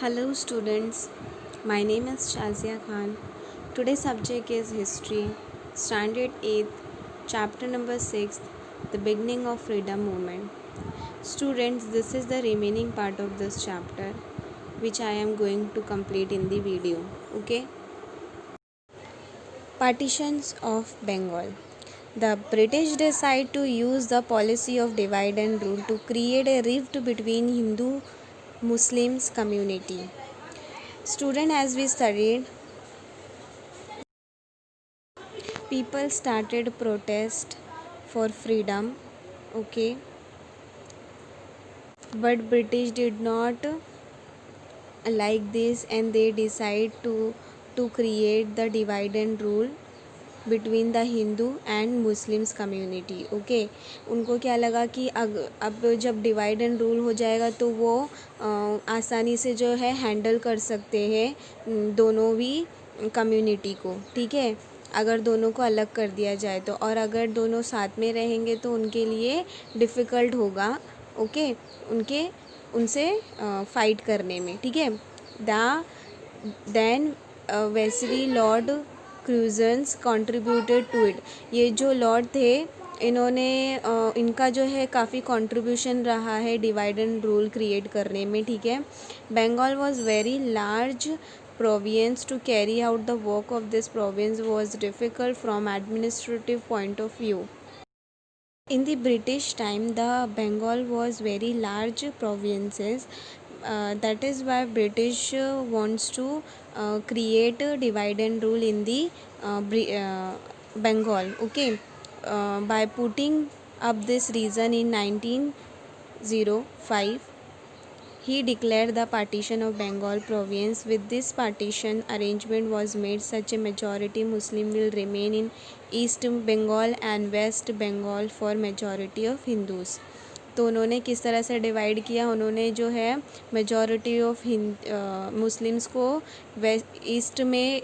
Hello students, my name is Shazia Khan. Today's subject is History, Standard 8th, Chapter number 6, The Beginning of Freedom Movement. Students, this is the remaining part of this chapter which I am going to complete in the video. Okay? Partitions of Bengal. The British decide to use the policy of divide and rule to create a rift between Hindu Muslims community. Student, as we studied, people started protest for freedom, okay, but British did not like this and they decide to create the divide and rule between the Hindu and Muslims community okay. उनको क्या लगा कि अब जब divide and rule हो जाएगा तो वो आसानी से जो है हैंडल कर सकते हैं दोनों भी कम्युनिटी को, ठीक है, अगर दोनों को अलग कर दिया जाए तो, और अगर दोनों साथ में रहेंगे तो उनके लिए डिफ़िकल्ट होगा, ओके, उनसे फाइट करने में, ठीक है। Then Wesley Lord Curzon's contributed to it. ये जो लॉर्ड थे इन्होंने इनका जो है काफ़ी कंट्रीब्यूशन रहा है डिवाइड एंड रूल क्रिएट करने में, ठीक है। Bengal was very large province to carry out the work of this province was difficult from administrative point of view. In the British time, the Bengal was very large provinces. That is why British wants to create a divide and rule in the Bengal. Okay, by putting up this reason in 1905, he declared the partition of Bengal province. With this partition arrangement was made, such a majority Muslim will remain in East Bengal and West Bengal for majority of Hindus. तो उन्होंने किस तरह से divide किया, उन्होंने जो है majority of Muslims को ईस्ट में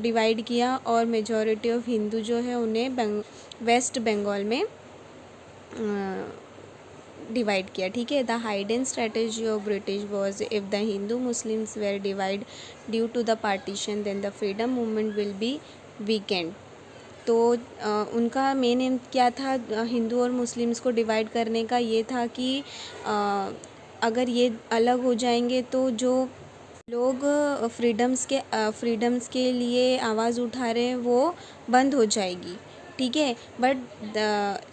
डिवाइड किया और मेजॉरिटी ऑफ हिंदू जो है उन्हें वेस्ट बंगाल में डिवाइड किया, ठीक है। The hidden strategy of British was if the Hindu Muslims were divide due to the partition then the freedom movement will be weakened. तो उनका मेन एम क्या था हिंदू और मुस्लिम्स को डिवाइड करने का, ये था कि अगर ये अलग हो जाएंगे तो जो लोग फ्रीडम्स के लिए आवाज़ उठा रहे हैं वो बंद हो जाएगी, ठीक है। बट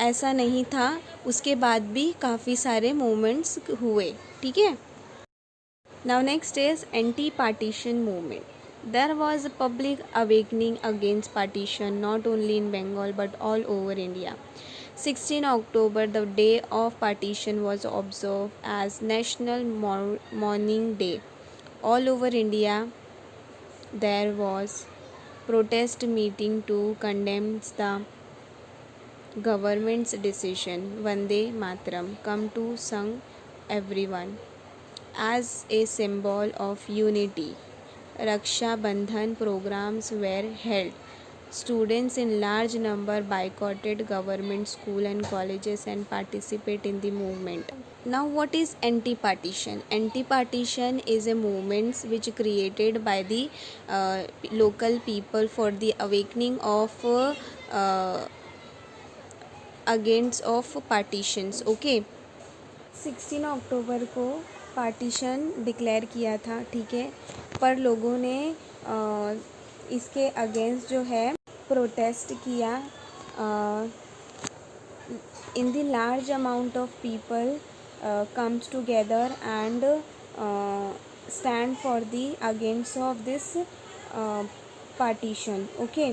ऐसा नहीं था, उसके बाद भी काफ़ी सारे मूवमेंट्स हुए, ठीक है। Now next is anti partition movement. There was a public awakening against partition not only in Bengal but all over India. 16 October, the day of partition, was observed as National Mourning Day. All over India, there was protest meeting to condemn the government's decision. Vande Mataram come to sung everyone as a symbol of unity. Raksha Bandhan programs were held. Students in large number boycotted government school and colleges and participate in the movement. Now what is anti-partition? Anti-partition is a movement which created by the local people for the awakening of against of partitions. Okay, 16 अक्टूबर को partition declare किया था, ठीक है, पर लोगों ने इसके against जो है प्रोटेस्ट किया। In the large amount of people comes together and stand for the against of this partition, okay.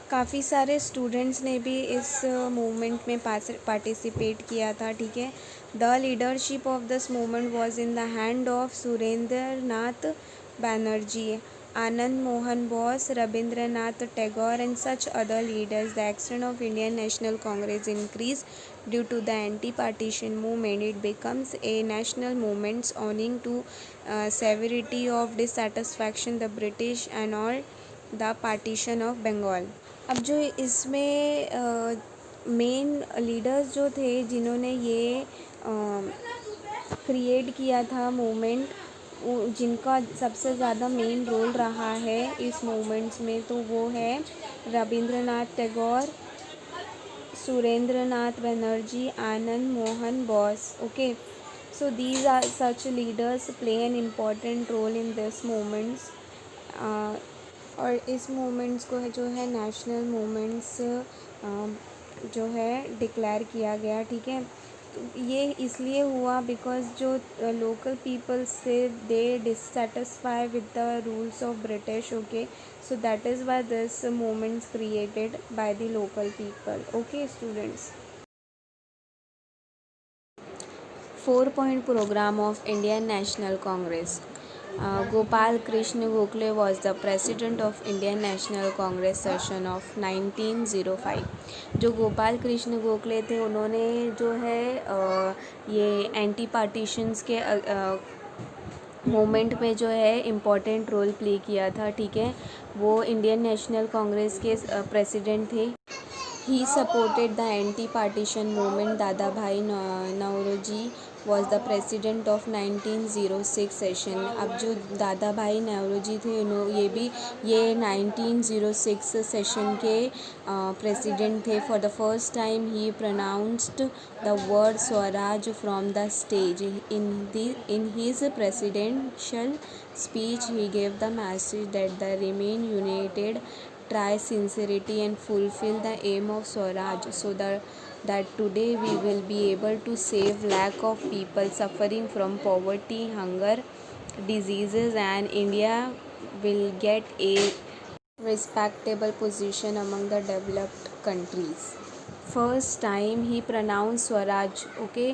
काफ़ी सारे स्टूडेंट्स ने भी इस मूवमेंट में पार्टिसिपेट किया था, ठीक है। The leadership of this movement was in the hand of Surendra Nath Banerjee, Anand Mohan Bose, Rabindranath Tagore and such other leaders. The action of Indian National Congress increase due to the anti partition movement. It becomes a national movement owing to severity of dissatisfaction the British and all the partition of Bengal. अब जो इसमें main leaders जो थे जिन्होंने ये create किया था movement, जिनका सबसे ज़्यादा मेन रोल रहा है इस मूवमेंट्स में, तो वो है Rabindranath Tagore, Surendranath Banerjee, Anand Mohan Bose. Okay, so these are such leaders play an important role in this movements. और इस मूवमेंट्स को जो है नेशनल मूवमेंट्स जो है डिक्लेयर किया गया. ठीक है, तो ये इसलिए हुआ बिकॉज जो लोकल पीपल्स से they dissatisfy with the rules of British. Okay, so that is why this movements created by the local people. Okay students, 4-point program of Indian National Congress. Gopal Krishna Gokhale was the president of Indian National Congress session of 1905. जो गोपाल कृष्ण गोखले थे उन्होंने जो है ये anti partitions के movement में जो है इम्पोर्टेंट रोल प्ले किया था. ठीक है, वो इंडियन नेशनल कांग्रेस के प्रेसिडेंट थे. He supported the anti-partition movement. दादा भाई Naoroji was the president of 1906 session. अब जो दादा भाई नौरोजी थे ये 1906 सेशन के प्रेसिडेंट थे. For the first time he pronounced the word Swaraj from the stage. In his presidential speech he gave the message that the remain united, try sincerity and fulfill the aim of Swaraj, so that today we will be able to save lakh of people suffering from poverty, hunger, diseases, and India will get a respectable position among the developed countries. First time ही pronounce Swaraj. Okay,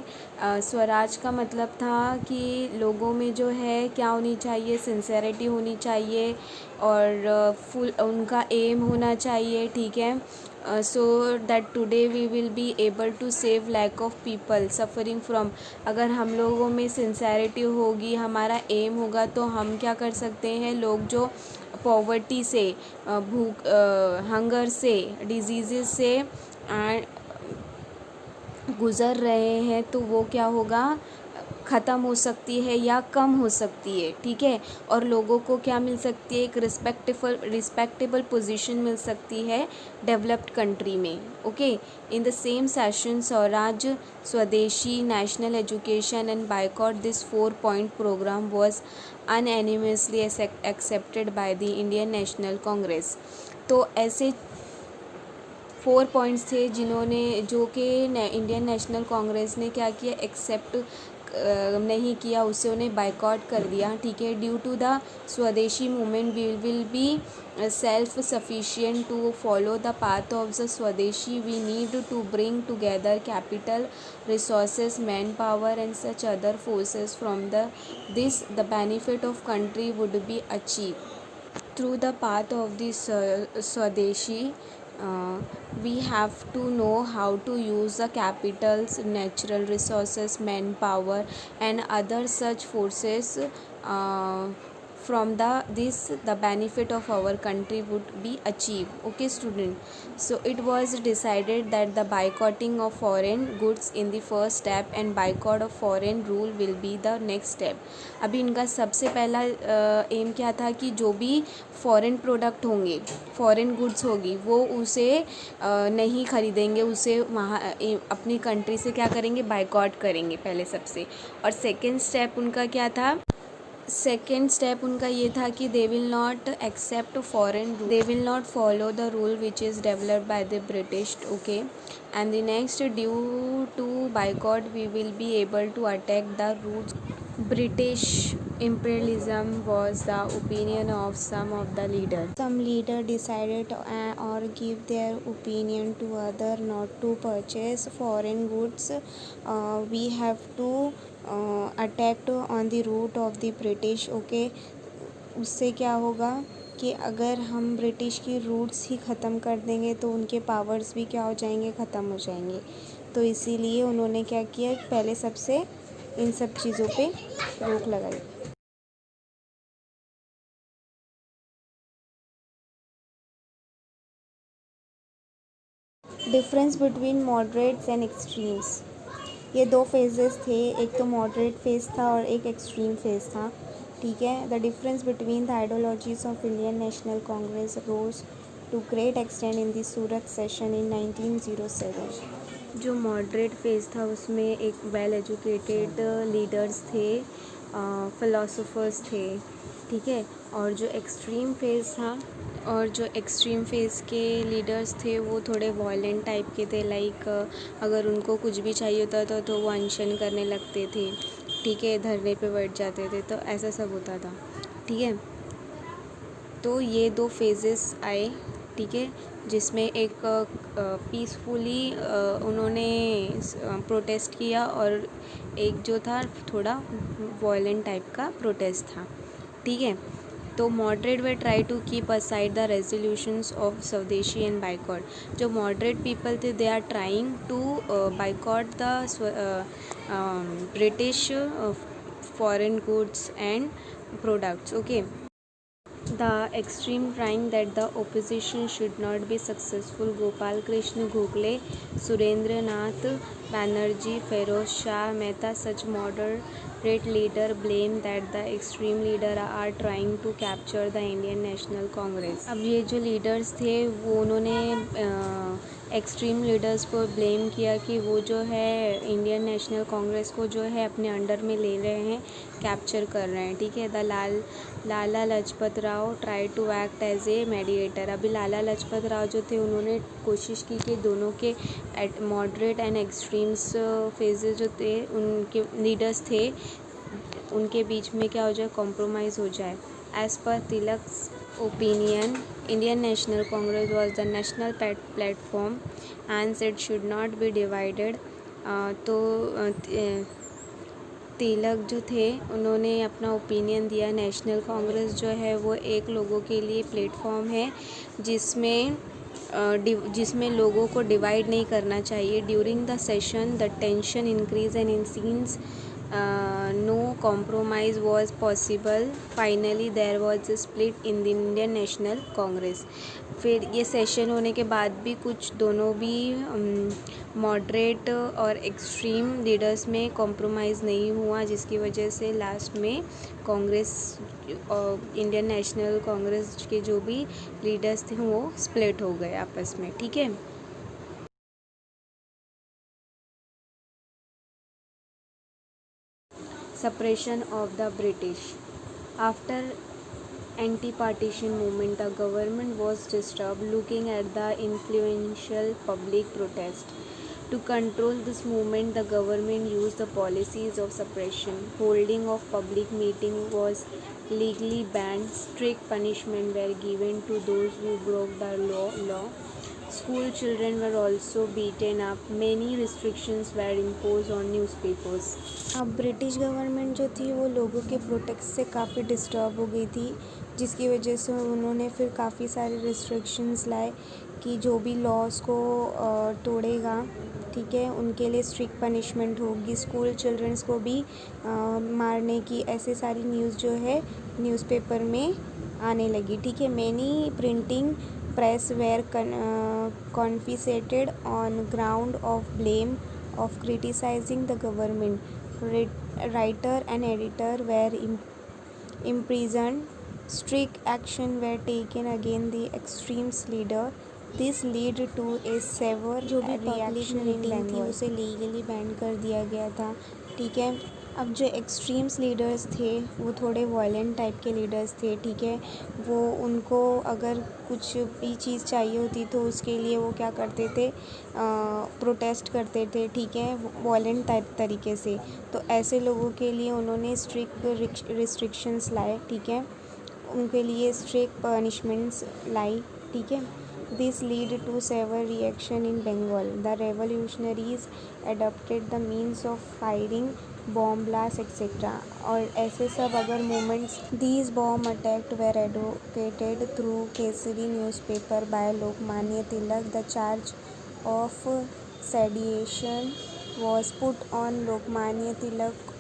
Swaraj का मतलब था कि लोगों में जो है क्या होनी चाहिए, सिंसेरिटी होनी चाहिए और फुल उनका एम होना चाहिए. ठीक है, so that today we will be able to save lakh of people suffering from. अगर हम लोगों में सिंसेरिटी होगी, हमारा एम होगा, तो हम क्या कर सकते हैं, लोग जो पॉवर्टी से, भूख, हंगर से, डिजीज़ से गुज़र रहे हैं, तो वो क्या होगा, ख़त्म हो सकती है या कम हो सकती है. ठीक है, और लोगों को क्या मिल सकती है, एक रिस्पेक्टेबल पोजीशन मिल सकती है डेवलप्ड कंट्री में. Okay, in the same session Swaraj, Swadeshi, national education and boycott this 4-point programme was unanimously accepted by the Indian National Congress. तो ऐसे 4 पॉइंट्स थे जो कि इंडियन नेशनल कांग्रेस ने क्या किया, एक्सेप्ट नहीं किया, उससे उन्हें बाइकॉट कर दिया. ठीक है, due to the Swadeshi movement we will be self sufficient. To follow the path of the Swadeshi we need to bring together capital, resources, man power and such other forces from this the benefit of country would be achieve through the path of this Swadeshi. We have to know how to use the capitals, natural resources, manpower and other such forces from the benefit of our country would be achieved. Okay student, so it was decided that the boycotting of foreign goods in the first step and boycott of foreign rule will be the next step. अभी इनका सबसे पहला M क्या था कि जो भी foreign product होंगे, फॉरेन गुड्स होगी, वो उसे नहीं ख़रीदेंगे, उसे वहाँ अपनी कंट्री से क्या करेंगे, बाइकॉट करेंगे पहले सबसे. और सेकेंड स्टेप उनका क्या था, सेकेंड स्टेप उनका ये था कि they will not accept foreign, they will not follow the rule which is developed by the British. Okay, and the next, due to boycott we will be able to attack the roots. British imperialism was the opinion of some of the leaders. Some leader decided or give their opinion to other not to purchase foreign goods. We have to attack on the root of the British. Okay, उससे क्या होगा कि अगर हम British की roots ही ख़त्म कर देंगे तो उनके पावर्स भी क्या हो जाएंगे, ख़त्म हो जाएंगे. तो इसीलिए उन्होंने क्या किया, पहले सबसे इन सब चीज़ों पे रोक लगाई. Difference between moderates and extremes. ये दो फेजेस थे, एक तो मॉडरेट फेज था और एक एक्सट्रीम फेज था, ठीक है। The difference between the ideologies of Indian National Congress rose to great extent in the Surat session in 1907। जो मॉडरेट फेज था उसमें एक वेल एजुकेटेड लीडर्स थे, फिलोसोफर्स थे, ठीक है। और जो एक्सट्रीम फेज़ के लीडर्स थे वो थोड़े वॉयलेंट टाइप के थे, लाइक अगर उनको कुछ भी चाहिए होता था तो वो अनशन करने लगते थे, ठीक है, धरने पे बैठ जाते थे, तो ऐसा सब होता था, ठीक है। तो ये दो फेजेस आए, ठीक है, जिसमें एक पीसफुली उन्होंने प्रोटेस्ट किया और एक जो था थोड़ा वॉयलेंट टाइप का प्रोटेस्ट था, ठीक है। तो moderate they try to keep aside the resolutions of swadeshi and boycott. जो मॉडरेट पीपल थे they are trying to boycott the British foreign goods and products, okay. The extreme trying that the opposition should not be successful. Gopal Krishna Gokhale, Surendra Nath Banerjee, Feroz Shah Mehta, such moderate leader blame that the extreme leader are trying to capture the Indian National Congress. अब ये जो leaders थे वो उन्होंने extreme leaders को blame किया कि वो जो है इंडियन नेशनल कांग्रेस को जो है अपने अंडर में ले रहे हैं, कैप्चर कर रहे हैं, ठीक है। The Lala Lajpat Rai try to act as a mediator. अभी लाला लजपत राव जो थे उन्होंने कोशिश की कि दोनों के मॉडरेट एंड एक्सट्रीम्स फेजेस जो थे उनके लीडर्स थे उनके बीच में क्या हो जाए, कॉम्प्रोमाइज़ हो जाए। As per Tilak's opinion, Indian National Congress was the national platform and it should not be divided. तो तिलक जो थे उन्होंने अपना ओपिनियन दिया, नेशनल कांग्रेस जो है वो एक लोगों के लिए प्लेटफॉर्म है जिसमें लोगों को डिवाइड नहीं करना चाहिए। During the session the tension increase and in scenes no compromise was possible. Finally there was a split in the Indian National Congress. फिर ये सेशन होने के बाद भी कुछ दोनों भी मॉडरेट और एक्सट्रीम लीडर्स में कॉम्प्रोमाइज़ नहीं हुआ, जिसकी वजह से लास्ट में कांग्रेस इंडियन नेशनल कांग्रेस के जो भी लीडर्स थे वो स्प्लिट हो गए आपस में, ठीक है। Suppression of the British. After anti-partition movement, the government was disturbed, looking at the influential public protest. To control this movement, the government used the policies of suppression. Holding of public meeting was legally banned. Strict punishment were given to those who broke the law. School children were also beaten up. Many restrictions were imposed on newspapers. अब British government जो थी वो लोगों के protest से काफ़ी disturb हो गई थी, जिसकी वजह से उन्होंने फिर काफ़ी सारे रिस्ट्रिक्शंस लाए कि जो भी लॉज को तोड़ेगा, ठीक है, उनके लिए स्ट्रिक्ट पनिशमेंट होगी। स्कूल चिल्ड्रंस को भी मारने की ऐसे सारी न्यूज़ जो है न्यूज़पेपर में आने लगी, ठीक है। Many printing press were confiscated on ground of blame of criticizing the government. Writer and editor were imprisoned. Strict action were taken against the extremist leader. This lead to a severe जो भी public meeting थी उसे legally ban कर दिया गया था, ठीक है। अब जो एक्सट्रीम्स लीडर्स थे वो थोड़े वॉयलेंट टाइप के लीडर्स थे, ठीक है। वो उनको अगर कुछ भी चीज़ चाहिए होती तो उसके लिए वो क्या करते थे, प्रोटेस्ट करते थे, ठीक है, वॉयलेंट टाइप तरीके से। तो ऐसे लोगों के लिए उन्होंने स्ट्रिक्ट रिस्ट्रिक्शंस लाए, ठीक है, उनके लिए स्ट्रिक्ट पनिशमेंट्स लाई, ठीक है। This lead to severe reaction in Bengal. The revolutionaries adopted the means of firing bomb blasts etc. और ऐसे सब अगर movements, these bomb attacks were advocated through Kesari newspaper by Lokmanya Tilak. The charge of sedition was put on Lokmanya Tilak,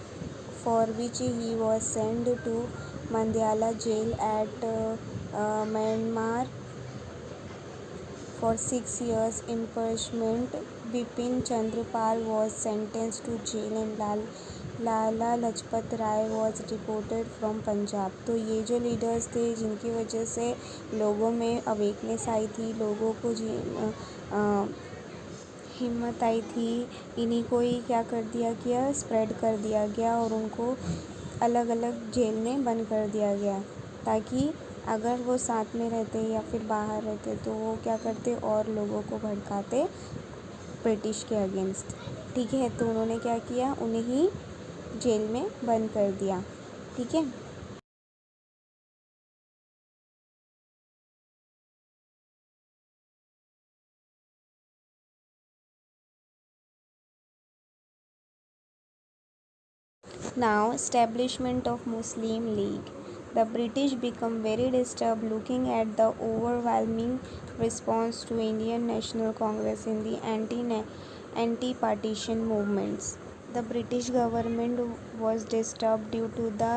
for which he was sent to Mandhyala jail at Myanmar for 6 years imprisonment Bipin Chandrapal was sentenced to jail and Lala Lajpat Rai was deported from Punjab. तो ये जो leaders थे जिनकी वजह से लोगों में अवेकनेस आई थी, लोगों को हिम्मत आई थी, इन्हीं को ही क्या कर दिया गया, स्प्रेड कर दिया गया और उनको अलग अलग जेल में बंद कर दिया गया, ताकि अगर वो साथ में रहते या फिर बाहर रहते तो वो क्या करते और लोगों को भड़काते ब्रिटिश के अगेंस्ट। ठीक है, तो उन्होंने क्या किया, उन्हें ही जेल में बंद कर दिया। ठीक है। Now, establishment of Muslim League. The British become very disturbed looking at the overwhelming response to Indian National Congress in the anti-partition movements. The British government was disturbed due to the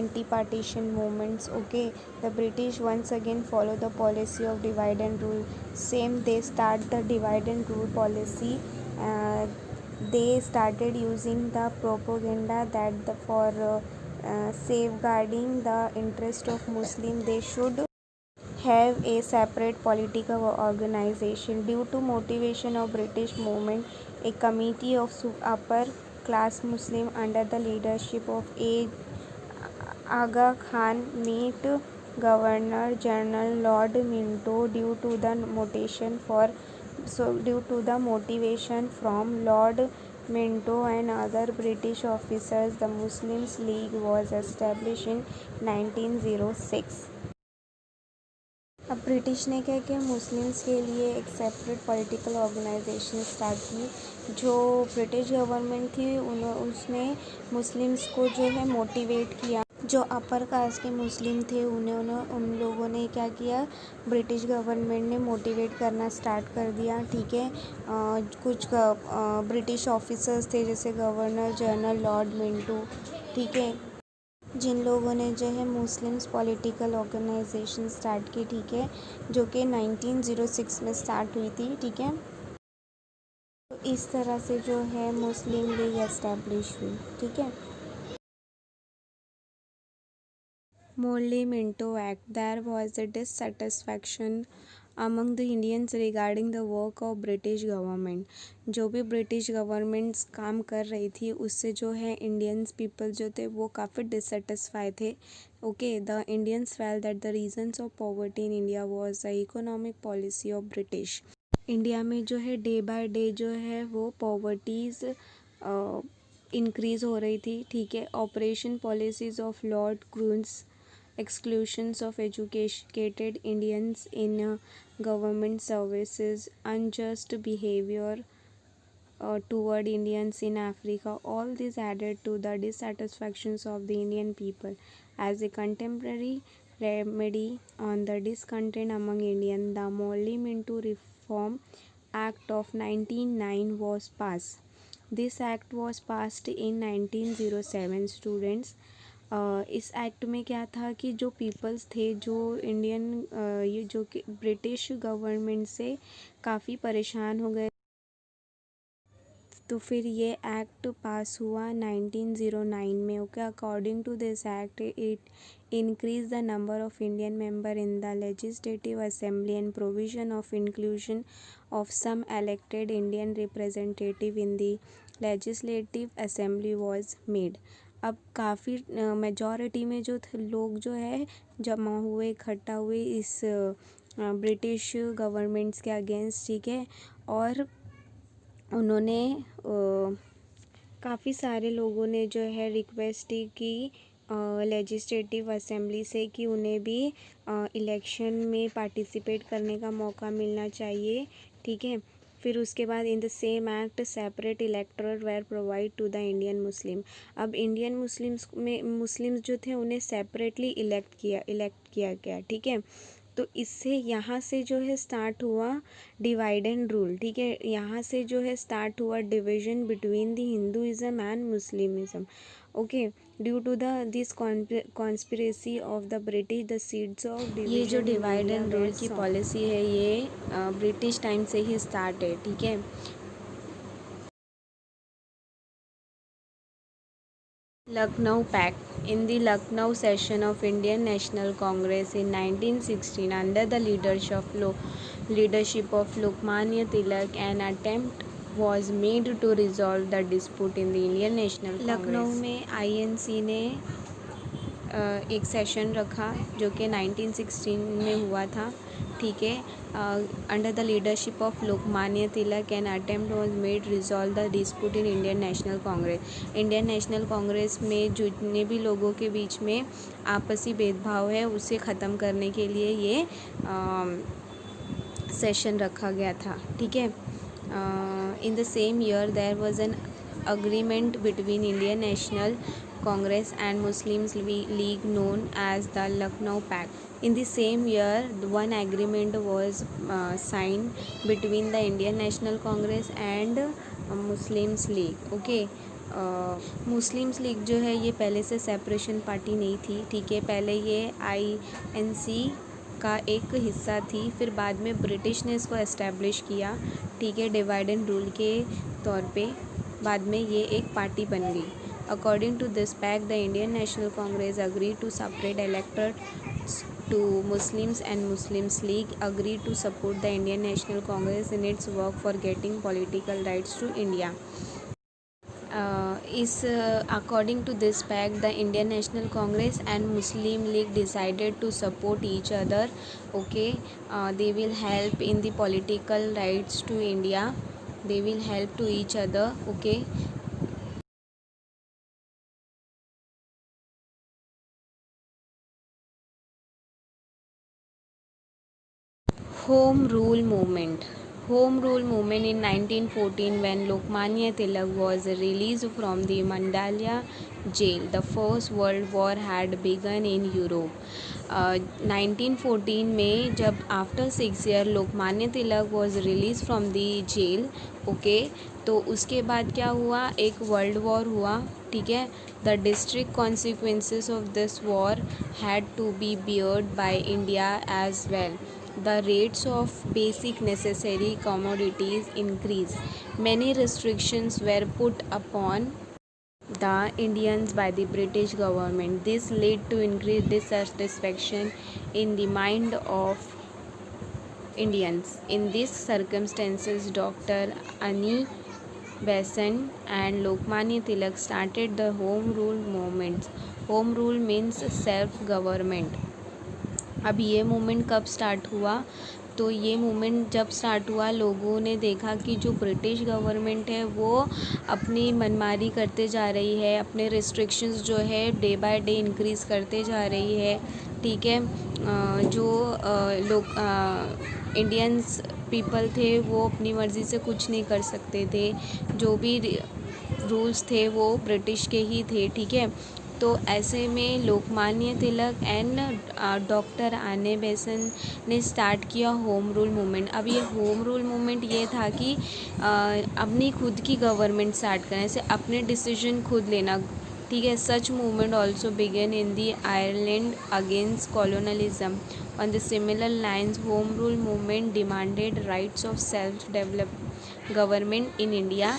anti-partition movements. Okay, the British once again follow the policy of divide and rule. Same, they start the divide and rule policy. They started using the propaganda that for safeguarding the interest of Muslim, they should have a separate political organization. Due to motivation of British movement, a committee of upper class Muslim under the leadership of Aga Khan meet Governor General Lord Minto. Due to the motivation from Lord Minto and other British officers, the Muslims League was established in 1906. अब British ने क्या किया, Muslims के लिए एक separate political organisation start की। जो British government थी उसने मुस्लिम्स को जो है मोटिवेट किया। जो अपर कास्ट के मुस्लिम थे उन लोगों ने क्या किया, ब्रिटिश गवर्नमेंट ने मोटिवेट करना स्टार्ट कर दिया। ठीक है, कुछ ब्रिटिश ऑफिसर्स थे जैसे गवर्नर जनरल लॉर्ड मिंटो, ठीक है, जिन लोगों ने जो है मुस्लिम्स पॉलिटिकल ऑर्गेनाइजेशन स्टार्ट की। ठीक है, जो कि 1906 में स्टार्ट हुई थी। ठीक है, तो इस तरह से जो है मुस्लिम लीग एस्टेब्लिश हुई। ठीक है। Morley Minto Act. There was a dissatisfaction among the Indians regarding the work of British government. जो भी ब्रिटिश गवर्नमेंट्स काम कर रही थी उससे जो है इंडियंस पीपल जो थे वो काफ़ी डिससेटिस्फाई थे। Okay, the Indians felt that the reasons of poverty in India was the economic policy of British. India में जो है डे बाय डे जो है वो पॉवर्टीज़ इंक्रीज़ हो रही थी। ठीक है, operation policies of Lord Curzon's, exclusions of educated Indians in government services, unjust behavior toward Indians in Africa, all this added to the dissatisfactions of the Indian people. As a contemporary remedy on the discontent among Indians, the Morley Minto Reform Act of 1909 was passed. This act was passed in 1907. Students, इस act में क्या था कि जो peoples थे जो Indian ये जो कि ब्रिटिश गवर्नमेंट से काफ़ी परेशान हो गए, तो फिर ये एक्ट पास हुआ 1909 में। Okay, according to this act it increase the number of Indian member in the legislative assembly and provision of inclusion of some elected Indian representative in the legislative assembly was made. अब काफ़ी majority में जो लोग जो है जमा हुए, इकट्ठा हुए इस ब्रिटिश गवर्नमेंट्स के अगेंस्ट। ठीक है, और उन्होंने काफ़ी सारे लोगों ने जो है रिक्वेस्ट की लेजिस्लेटिव असेंबली से कि उन्हें भी इलेक्शन में पार्टिसिपेट करने का मौका मिलना चाहिए। ठीक है, फिर उसके बाद in the same act separate electoral were provide to the Indian Muslim. अब इंडियन मुस्लिम्स जो थे उन्हें सेपरेटली इलेक्ट किया गया। ठीक है, तो इससे यहाँ से जो है स्टार्ट हुआ डिवाइड एंड रूल। ठीक है, यहाँ से जो है स्टार्ट हुआ division between the Hinduism and Muslimism. Okay, due to this conspiracy of the British the seeds of ये जो डिवाइड एंड रूल की पॉलिसी है ये ब्रिटिश टाइम से ही स्टार्ट है। ठीक है, Lucknow Pact. In the Lucknow session of Indian National Congress in 1916, under the leadership of Lokmanya Tilak, an attempt was made to resolve the dispute in the Indian National Congress. Lucknow में INC ने एक session रखा जो कि 1916 में हुआ था, ठीक है. Under the leadership of Lokmanya Tilak an attempt was made resolve the dispute in Indian National Congress. Indian National Congress में जितने भी लोगों के बीच में आपसी भेदभाव है उसे ख़त्म करने के लिए ये सेशन रखा गया था, ठीक है. In the same year there was an agreement between Indian National Congress and Muslim League known as the Lucknow Pact. In the same year, one agreement was signed between the Indian National Congress and Muslims League. Okay. Muslims league जो है ये पहले से separation party नहीं थी, ठीक है. पहले ये INC का एक हिस्सा थी, फिर बाद में ब्रिटिश ने इसको एस्टेब्लिश किया, ठीक है, डिवाइड एंड रूल के तौर पे. बाद में ये एक पार्टी बन गई. According to this pact the Indian National Congress agree to separate electorates to Muslims and Muslims League agreed to support the Indian National Congress in its work for getting political rights to India. According to this pact, the Indian National Congress and Muslim League decided to support each other. Okay, they will help in the political rights to India. They will help to each other. Okay. Home Rule Movement. Home Rule Movement in 1914 when Lokmanya Tilak was released from the Mandalya jail. The First World War had begun in Europe. 1914 में जब after 6 year Lokmanya Tilak was release from the jail, okay, तो उसके बाद क्या हुआ, एक world war हुआ, ठीक है. The district consequences of this war had to be beared by India as well. The rates of basic necessary commodities increased. Many restrictions were put upon the Indians by the British government. This led to increased dissatisfaction in the mind of Indians. In these circumstances, Dr. Ani Besant and Lokmanya Tilak started the Home Rule movement. Home Rule means self-government. अब ये movement कब start हुआ, तो ये movement जब start हुआ लोगों ने देखा कि जो ब्रिटिश गवर्नमेंट है वो अपनी मनमानी करते जा रही है, अपने रिस्ट्रिक्शंस जो है डे बाय डे इंक्रीज़ करते जा रही है, ठीक है. जो लोग इंडियंस पीपल थे वो अपनी मर्ज़ी से कुछ नहीं कर सकते थे, जो भी रूल्स थे वो ब्रिटिश के ही थे, ठीक है. तो ऐसे में लोकमान्य तिलक एंड डॉक्टर आने बेसेंट ने स्टार्ट किया होम रूल मूवमेंट. अब ये होम रूल मूवमेंट ये था कि अपनी खुद की गवर्नमेंट स्टार्ट करना, ऐसे अपने डिसीजन खुद लेना, ठीक है. Such movement also began in the Ireland against colonialism. On the similar lines home rule movement demanded rights of self develop government in India.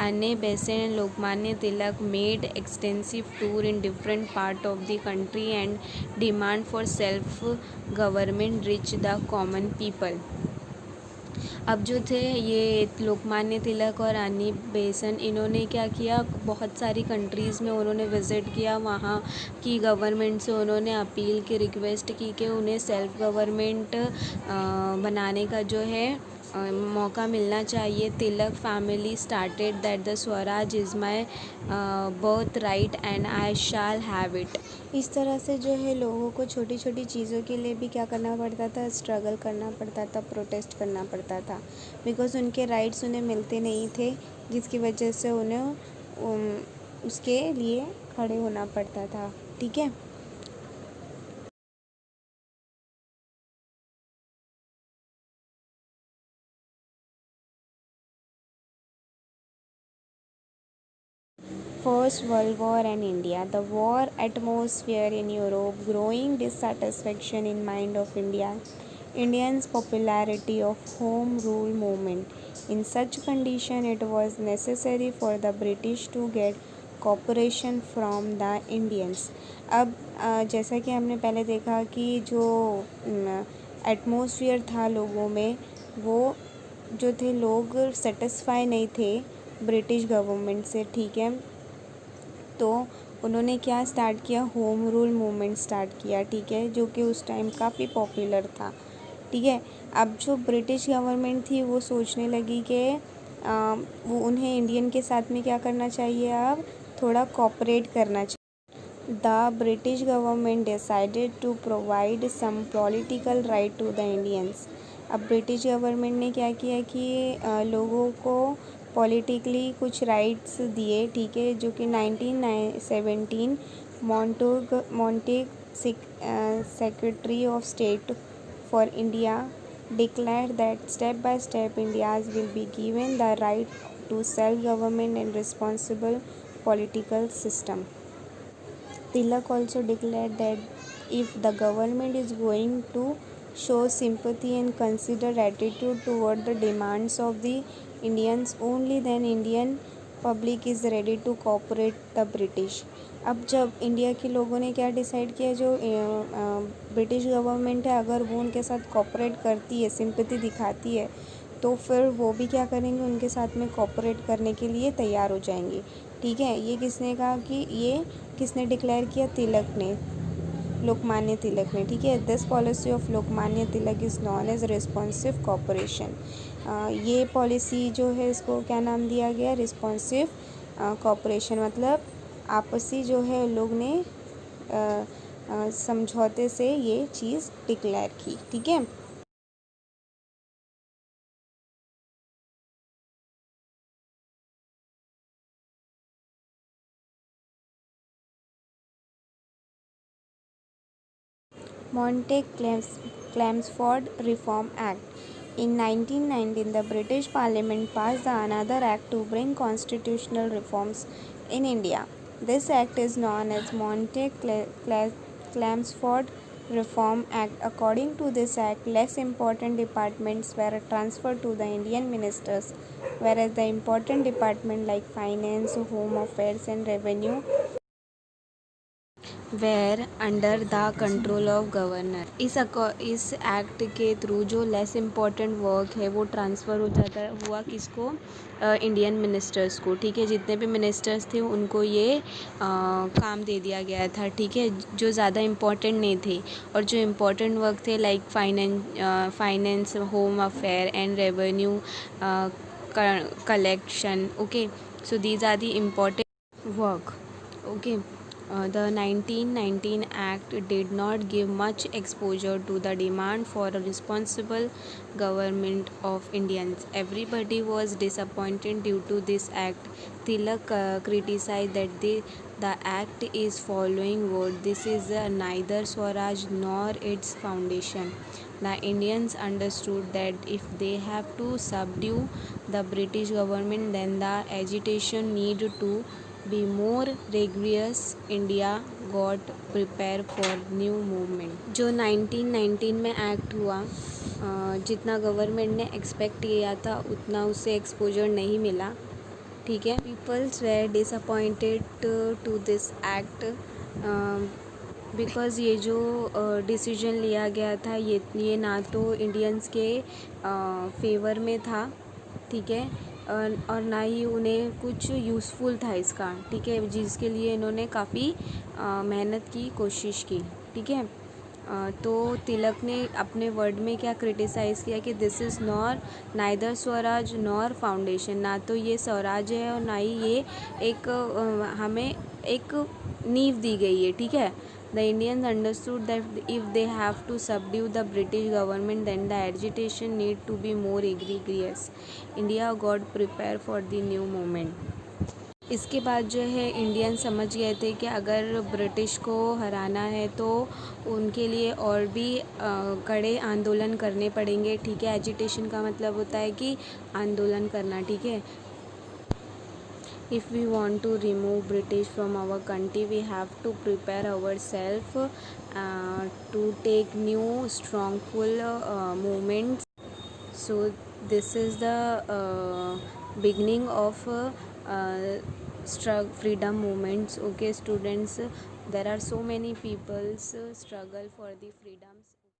Anne Besant and Lokmanya Tilak made extensive tour in different part of the country and demand for self-government reached the common people. अब जो थे ये लोकमान्य तिलक और अन्नी Besant, इन्होंने क्या किया, बहुत सारी कंट्रीज़ में उन्होंने विज़िट किया, वहाँ की गवर्नमेंट से उन्होंने अपील की, रिक्वेस्ट की कि उन्हें सेल्फ गवर्नमेंट बनाने का जो है मौका मिलना चाहिए. Tilak family started that the Swaraj is my birth right and I shall have it. इस तरह से जो है लोगों को छोटी छोटी चीज़ों के लिए भी क्या करना पड़ता था, स्ट्रगल करना पड़ता था, प्रोटेस्ट करना पड़ता था, बिकॉज़ उनके राइट्स उन्हें मिलते नहीं थे, जिसकी वजह से उन्हें उसके लिए खड़े होना पड़ता था, ठीक है. First World War and India. The war atmosphere in Europe, growing dissatisfaction in mind of Indians' popularity of Home Rule movement. In such condition, it was necessary for the British to get cooperation from the Indians. अब जैसा कि हमने पहले देखा कि जो atmosphere था लोगों में, वो जो थे लोग सेटिस्फाई नहीं थे ब्रिटिश गवर्नमेंट से, ठीक है। तो उन्होंने क्या स्टार्ट किया, होम रूल मूवमेंट स्टार्ट किया, ठीक है, जो कि उस टाइम काफ़ी पॉपुलर था, ठीक है। अब जो ब्रिटिश गवर्नमेंट थी वो सोचने लगी कि वो उन्हें इंडियन के साथ में क्या करना चाहिए, अब थोड़ा कोऑपरेट करना चाहिए। The British government decided to provide some political right to the Indians. अब ब्रिटिश गवर्नमेंट ने क्या किया कि लोगों को पॉलिटिकली कुछ राइट्स दिए, ठीक है, जो कि 1917 Montagu secretary of state for India declared that step by step Indians will be given the right to self-government and responsible political system. Tilak also declared that if the government is going to show sympathy and consider attitude toward the demands of the Indians, only then Indian public is ready to cooperate the British. अब जब India के लोगों ने क्या decide किया, जो British government है अगर वो उनके साथ कॉपरेट करती है, सिंपैथी दिखाती है, तो फिर वो भी क्या करेंगे, उनके साथ में कॉपरेट करने के लिए तैयार हो जाएंगे, ठीक है। ये किसने कहा कि ये किसने डिक्लेयर किया, तिलक ने, लोकमान्य तिलक ने, ठीक है। This policy of Lokmanya Tilak is known as responsive cooperation. ये पॉलिसी जो है इसको क्या नाम दिया गया, रिस्पॉन्सिव कॉपरेशन, मतलब आपसी जो है लोग ने समझौते से ये चीज़ डिक्लेयर की, ठीक है। Montague-Chelmsford Reform Act. In 1919, the British Parliament passed another act to bring constitutional reforms in India. This act is known as Montague-Chelmsford Reform Act. According to this act, less important departments were transferred to the Indian ministers, whereas the important departments like finance, home affairs, and revenue were under the control of governor. इस act के through जो less important work है वो transfer हो जाता हुआ किसको, Indian ministers को, ठीक है। जितने भी मिनिस्टर्स थे उनको ये काम दे दिया गया था, ठीक है, जो ज़्यादा इम्पॉर्टेंट नहीं थे। और जो इम्पॉर्टेंट वर्क थे like finance, home affair and revenue collection, okay, so these are the important work, okay. The 1919 Act did not give much exposure to the demand for a responsible government of Indians. Everybody was disappointed due to this act. Tilak criticized that the act is following word. This is neither Swaraj nor its foundation. The Indians understood that if they have to subdue the British government, then the agitation need to be more rigorous. India got prepared for new movement. जो 1919 में act हुआ, जितना government ने expect किया था उतना उससे exposure नहीं मिला, ठीक है। Peoples were disappointed to this act because ये जो डिसीजन लिया गया था ये ना तो इंडियंस के फेवर में था, ठीक है, और ना ही उन्हें कुछ यूज़फुल था इसका, ठीक है, जिसके लिए इन्होंने काफ़ी मेहनत की कोशिश की, ठीक है। तो तिलक ने अपने वर्ड में क्या क्रिटिसाइज़ किया कि this is neither Swaraj nor foundation, ना तो ये स्वराज है और ना ही ये एक हमें एक नींव दी गई है, ठीक है। The Indians understood that if they have to subdue the British government, then the agitation need to be more egregious. India got prepared for the new movement. इसके बाद जो है इंडियन समझ गए थे कि अगर ब्रिटिश को हराना है तो उनके लिए और भी कड़े आंदोलन करने पड़ेंगे, ठीक है। एजिटेशन का मतलब होता है कि आंदोलन करना, ठीक है। If we want to remove British from our country, we have to prepare ourselves to take new strongful movements. So this is the beginning of freedom movements. Okay, students, there are so many people's struggle for the freedoms.